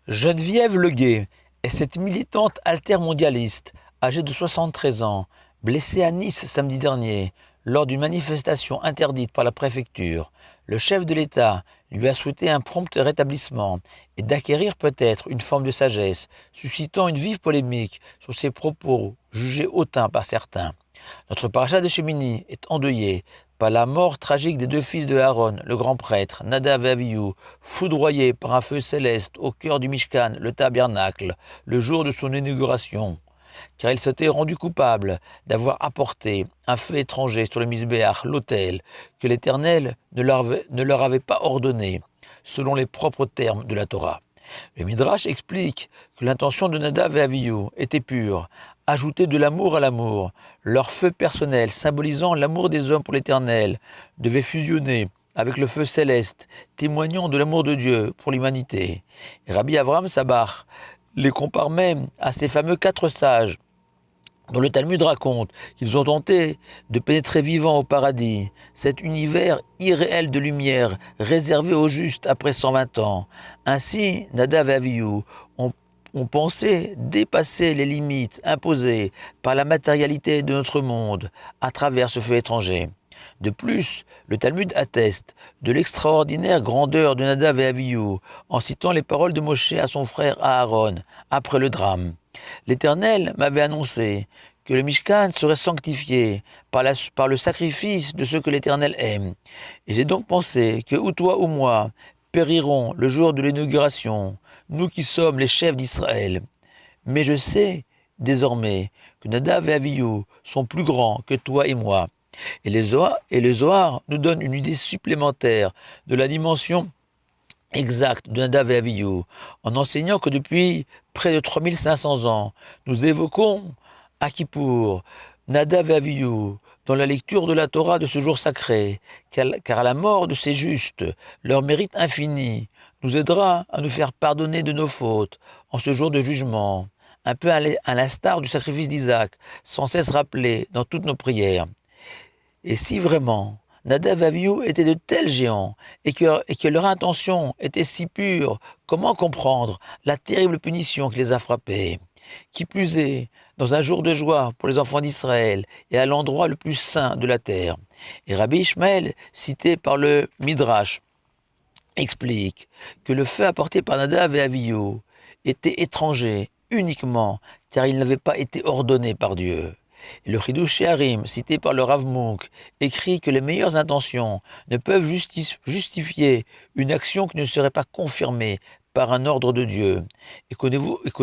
Geneviève Leguet est cette militante altermondialiste, âgée de 73 ans, blessée à Nice samedi dernier lors d'une manifestation interdite par la préfecture. Le chef de l'État lui a souhaité un prompt rétablissement et d'acquérir peut-être une forme de sagesse, suscitant une vive polémique sur ses propos jugés hautains par certains. Notre paracha de Shemini est endeuillé par la mort tragique des deux fils de Aaron, le grand prêtre, Nadav et Avihu, foudroyés par un feu céleste au cœur du Mishkan, le tabernacle, le jour de son inauguration, car ils s'étaient rendus coupables d'avoir apporté un feu étranger sur le Misbéach, l'autel, que l'Éternel ne leur avait pas ordonné, selon les propres termes de la Torah. Le Midrash explique que l'intention de Nadav et Avihu était pure, ajouter de l'amour à l'amour. Leur feu personnel, symbolisant l'amour des hommes pour l'Éternel, devait fusionner avec le feu céleste, témoignant de l'amour de Dieu pour l'humanité. Et Rabbi Avraham Sabach les compare même à ces fameux quatre sages dont le Talmud raconte qu'ils ont tenté de pénétrer vivants au paradis, cet univers irréel de lumière réservé aux justes après 120 ans. Ainsi, Nadav et Avihu ont pensé dépasser les limites imposées par la matérialité de notre monde à travers ce feu étranger. De plus, le Talmud atteste de l'extraordinaire grandeur de Nadav et Avihu en citant les paroles de Moshe à son frère Aaron après le drame. L'Éternel m'avait annoncé que le Mishkan serait sanctifié par le sacrifice de ceux que l'Éternel aime. Et j'ai donc pensé que ou toi ou moi périrons le jour de l'inauguration, nous qui sommes les chefs d'Israël. Mais je sais désormais que Nadav et Avihu sont plus grands que toi et moi. Et le Zohar nous donne une idée supplémentaire de la dimension exact de Nadav et Avihu, en enseignant que depuis près de 3500 ans, nous évoquons à Kippour, Nadav et Avihu, dans la lecture de la Torah de ce jour sacré, car la mort de ces justes, leur mérite infini, nous aidera à nous faire pardonner de nos fautes en ce jour de jugement, un peu à l'instar du sacrifice d'Isaac, sans cesse rappelé dans toutes nos prières. Et si vraiment Nadav et Avihu étaient de tels géants et que leur intention était si pure, comment comprendre la terrible punition qui les a frappés? Qui plus est, dans un jour de joie pour les enfants d'Israël et à l'endroit le plus saint de la terre. Et Rabbi Ishmael, cité par le Midrash, explique que le feu apporté par Nadav et Avihu était étranger uniquement car il n'avait pas été ordonné par Dieu. Et le Chidush She'arim, cité par le Rav Munk, écrit que les meilleures intentions ne peuvent justifier une action qui ne serait pas confirmée par un ordre de Dieu, et qu'au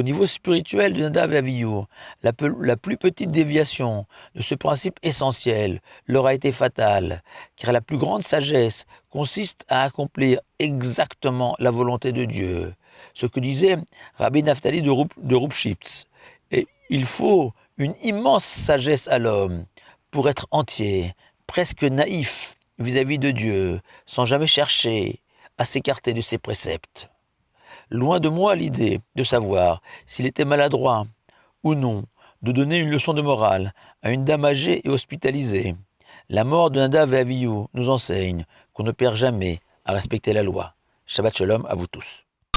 niveau spirituel de Nadav et Avihu, la plus petite déviation de ce principe essentiel leur a été fatale, car la plus grande sagesse consiste à accomplir exactement la volonté de Dieu, ce que disait Rabbi Naftali de Rupshitz. Et il faut une immense sagesse à l'homme pour être entier, presque naïf vis-à-vis de Dieu, sans jamais chercher à s'écarter de ses préceptes. Loin de moi l'idée de savoir s'il était maladroit ou non de donner une leçon de morale à une dame âgée et hospitalisée. La mort de Nadav et Avihu nous enseigne qu'on ne perd jamais à respecter la loi. Shabbat shalom à vous tous.